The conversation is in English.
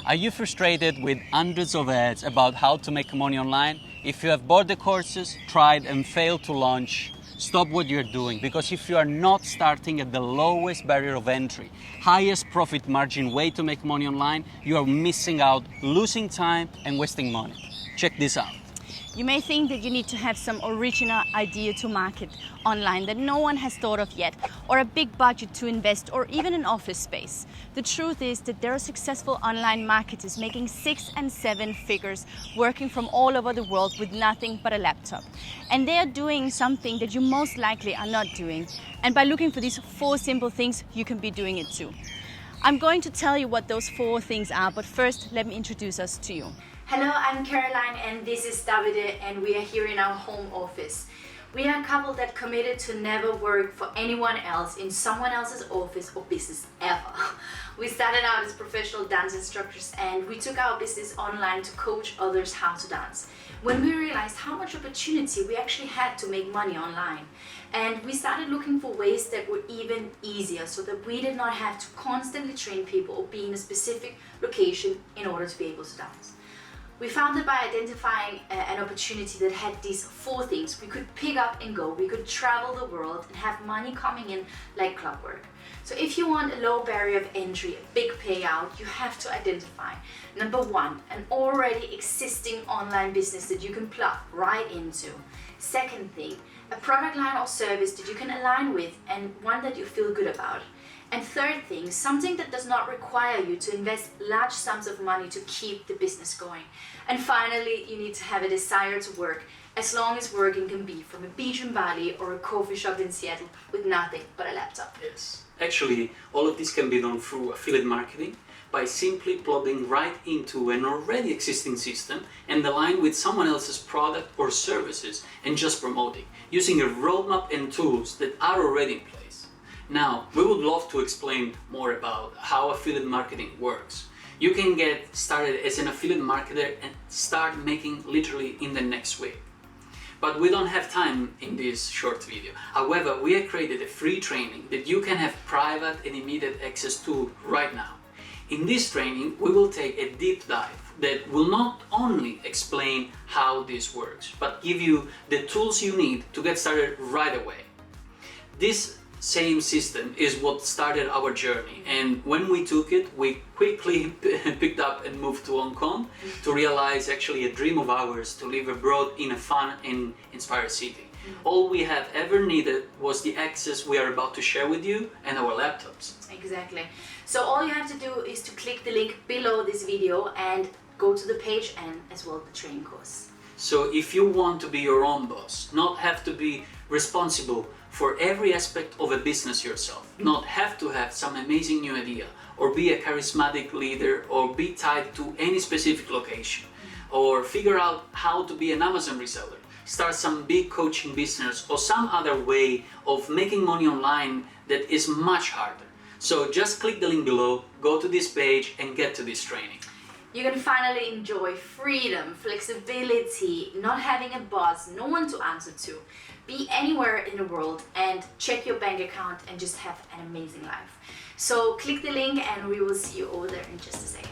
Are you frustrated with hundreds of ads about how to make money online? If you have bought the courses, tried and failed to launch, stop what you're doing, because if you are not starting at the lowest barrier of entry, highest profit margin way to make money online, you are missing out, losing time and wasting money. Check this out. You may think that you need to have some original idea to market online that no one has thought of yet, or a big budget to invest, or even an office space. The truth is that there are successful online marketers making 6 and 7 figures working from all over the world with nothing but a laptop. And they are doing something that you most likely are not doing. And by looking for these 4 simple things, you can be doing it too. I'm going to tell you what those 4 things are, but first let me introduce us to you. Hello, I'm Caroline and this is Davide, and we are here in our home office. We are a couple that committed to never work for anyone else in someone else's office or business ever. We started out as professional dance instructors and we took our business online to coach others how to dance. When we realized how much opportunity we actually had to make money online, and we started looking for ways that were even easier so that we did not have to constantly train people or be in a specific location in order to be able to dance. We found that by identifying an opportunity that had these 4 things, we could pick up and go, we could travel the world and have money coming in like clockwork. So if you want a low barrier of entry, a big payout, you have to identify, number 1, an already existing online business that you can plug right into. Second thing, a product line or service that you can align with and one that you feel good about. And third thing, something that does not require you to invest large sums of money to keep the business going. And finally, you need to have a desire to work, as long as working can be from a beach in Bali or a coffee shop in Seattle with nothing but a laptop. Yes. Actually, all of this can be done through affiliate marketing by simply plugging right into an already existing system and align with someone else's product or services and just promoting, using a roadmap and tools that are already in place. Now, we would love to explain more about how affiliate marketing works. You can get started as an affiliate marketer and start making literally in the next week. But we don't have time in this short video. However, we have created a free training that you can have private and immediate access to right now. In this training, we will take a deep dive that will not only explain how this works, but give you the tools you need to get started right away. This same system is what started our journey, and when we took it, we quickly picked up and moved to Hong Kong to realize actually a dream of ours to live abroad in a fun and inspired city. All we have ever needed was the access we are about to share with you and our laptops. Exactly. So all you have to do is to click the link below this video and go to the page and as well the training course. So if you want to be your own boss, not have to be responsible for every aspect of a business yourself, not have to have some amazing new idea, or be a charismatic leader, or be tied to any specific location, or figure out how to be an Amazon reseller, start some big coaching business, or some other way of making money online that is much harder. So just click the link below, go to this page and get to this training. You can finally enjoy freedom, flexibility, not having a boss, no one to answer to, be anywhere in the world and check your bank account and just have an amazing life. So click the link and we will see you over there in just a second.